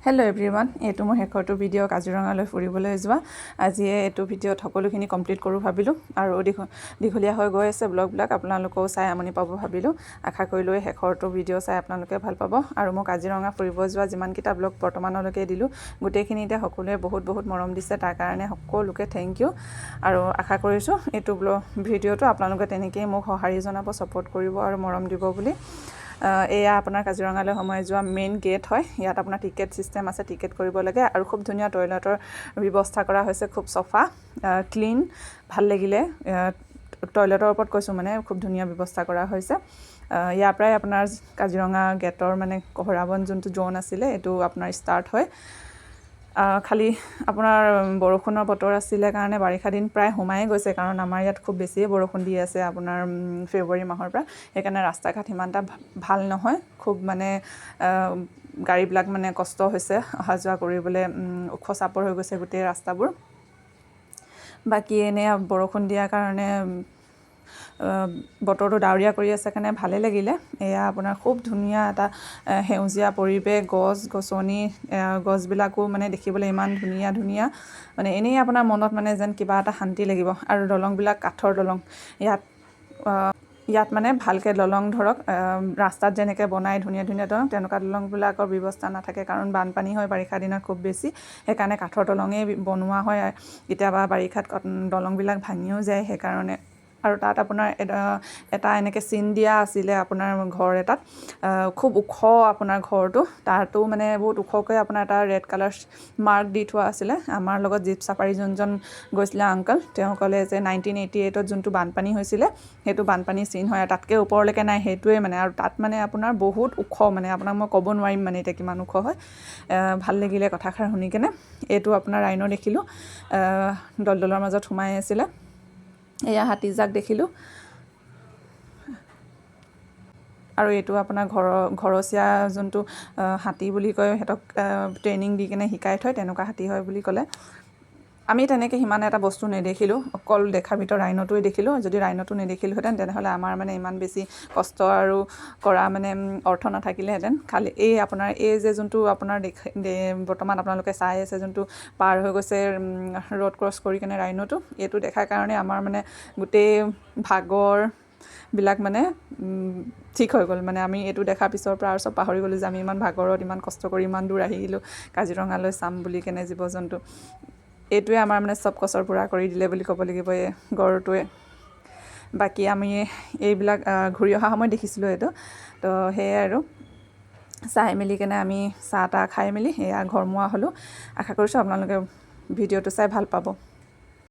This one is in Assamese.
হেল্ল' এভৰিৱান, এইটো মোৰ শেষৰটো ভিডিঅ' কাজিৰঙালৈ ফুৰিবলৈ যোৱা। আজিয়ে এইটো ভিডিঅ'ত সকলোখিনি কমপ্লিট কৰোঁ ভাবিলোঁ, আৰু দীঘলীয়া হৈ গৈ আছে ব্লগবিলাক, আপোনালোকেও চাই আমনি পাব ভাবিলোঁ। আশা কৰিলোঁ শেষৰটো ভিডিঅ' চাই আপোনালোকে ভাল পাব। আৰু মই কাজিৰঙা ফুৰিব যোৱা যিমানকেইটা ব্লগ বৰ্তমানলৈকে দিলোঁ, গোটেইখিনিতে সকলোৱে বহুত মৰম দিছে, তাৰ কাৰণে সকলোকে থেংক ইউ। আৰু আশা কৰিছোঁ এইটো ভিডিঅ'টো আপোনালোকে তেনেকৈয়ে মোক সঁহাৰি জনাব, ছাপোৰ্ট কৰিব আৰু মৰম দিব বুলি। এয়া আপোনাৰ কাজিৰঙালৈ সোমাই যোৱা মেইন গেট হয়। ইয়াত আপোনাৰ টিকেট চিষ্টেম আছে, টিকেট কৰিব লাগে। আৰু খুব ধুনীয়া টয়লেটৰ ব্যৱস্থা কৰা হৈছে, খুব চফা ক্লিন, ভাল লাগিলে। টয়লেটৰ ওপৰত কৈছোঁ, মানে খুব ধুনীয়া ব্যৱস্থা কৰা হৈছে। ইয়াৰ পৰাই আপোনাৰ কাজিৰঙা গেটৰ মানে কহৰাবন যোনটো জ'ন আছিলে, এইটো আপোনাৰ ষ্টাৰ্ট হয়। খালি আপোনাৰ বৰষুণৰ বতৰ আছিলে কাৰণে বাৰিষা দিন প্ৰায় সোমাই গৈছে, কাৰণ আমাৰ ইয়াত খুব বেছিয়ে বৰষুণ দি আছে আপোনাৰ ফেব্ৰুৱাৰী মাহৰ পৰা। সেইকাৰণে ৰাস্তা ঘাট ইমান এটা ভাল নহয়, খুব মানে গাড়ীবিলাক মানে কষ্ট হৈছে অহা যোৱা কৰিবলৈ, ওখ চাপৰ হৈ গৈছে গোটেই ৰাস্তাবোৰ। বাকী এনে বৰষুণ দিয়াৰ কাৰণে বতৰটো ডাৱৰীয়া কৰি আছে কাৰণে ভালেই লাগিলে। এয়া আপোনাৰ খুব ধুনীয়া এটা সেউজীয়া পৰিৱেশ, গছ-গছনি, গছবিলাকো মানে দেখিবলৈ ইমান ধুনীয়া, মানে এনেই আপোনাৰ মনত মানে যেন কিবা এটা শান্তি লাগিব। আৰু দলংবিলাক কাঠৰ দলং। ইয়াত মানে ভালকৈ দলং ধৰক ৰাস্তাত যেনেকৈ বনাই ধুনীয়া দলং, তেনেকুৱা দলংবিলাকৰ ব্যৱস্থা নাথাকে, কাৰণ বানপানী হয় বাৰিষা দিনত খুব বেছি। সেইকাৰণে কাঠৰ দলঙেই বনোৱা হয়। কেতিয়াবা বাৰিষাত দলংবিলাক ভাঙিও যায় সেইকাৰণে। আৰু তাত আপোনাৰ এটা এনেকৈ চিন দিয়া আছিলে আপোনাৰ ঘৰ এটাত, খুব ওখ আপোনাৰ ঘৰটো, তাতো মানে বহুত ওখকৈ আপোনাৰ এটা ৰেড কালাৰ মাৰ্ক দি থোৱা আছিলে। আমাৰ লগত জীপ চাফাৰী যোনজন গৈছিলে আংকল, তেওঁ ক'লে যে 1988ত যোনটো বানপানী হৈছিলে, সেইটো বানপানী চিন হয়, তাতকৈ ওপৰলৈকে নাই, সেইটোৱে মানে। আৰু তাত মানে আপোনাৰ বহুত ওখ, মানে আপোনাক মই ক'ব নোৱাৰিম মানে এতিয়া কিমান ওখ হয়। ভাল লাগিলে কথাষাৰ শুনি কেনে। এইটো আপোনাৰ ৰাইন' দেখিলোঁ, দলদলৰ মাজত সোমাই আছিলে। এয়া হাতীজাক দেখিলোঁ। আৰু এইটো আপোনাৰ ঘৰচীয়া যোনটো হাতী বুলি কয়, সিহঁতক ট্ৰেইনিং দি কেনে শিকাই থয়, তেনেকুৱা হাতী হয় বুলি ক'লে। আমি তেনেকৈ সিমান এটা বস্তু নেদেখিলোঁ, অকল দেখাৰ ভিতৰত ৰাইন'টোৱে দেখিলোঁ। যদি ৰাইন'টো নেদেখিলোহেঁতেন তেনেহ'লে আমাৰ মানে ইমান বেছি কষ্ট আৰু কৰা মানে অৰ্থ নাথাকিলেহেঁতেন। খালি এই আপোনাৰ এই যে যোনটো আপোনাৰ বৰ্তমান আপোনালোকে চাই আছে, যোনটো পাৰ হৈ গৈছে ৰোড ক্ৰছ কৰি কেনে ৰাইন'টো, এইটো দেখাৰ কাৰণে আমাৰ মানে গোটেই ভাগৰবিলাক মানে ঠিক হৈ গ'ল। মানে আমি এইটো দেখাৰ পিছৰ পৰা আৰু চব পাহৰি গ'লোঁ যে আমি ইমান ভাগৰত, ইমান কষ্ট কৰি ইমান দূৰ আহিলোঁ কাজিৰঙালৈ চাম বুলি কেনে জীৱ-জন্তু। এইটোৱে আমাৰ মানে চব কষ্টৰ পূৰা কৰি দিলে বুলি ক'ব লাগিব, এই গড়টোৱে। বাকী আমি এইবিলাক ঘূৰি অহা সময়ত দেখিছিলোঁ এইটো। তো সেয়াই আৰু চাই মেলি কেনে আমি চাহ তাহ খাই মেলি এয়া ঘৰমুৱা হ'লোঁ। আশা কৰিছোঁ আপোনালোকে ভিডিঅ'টো চাই ভাল পাব।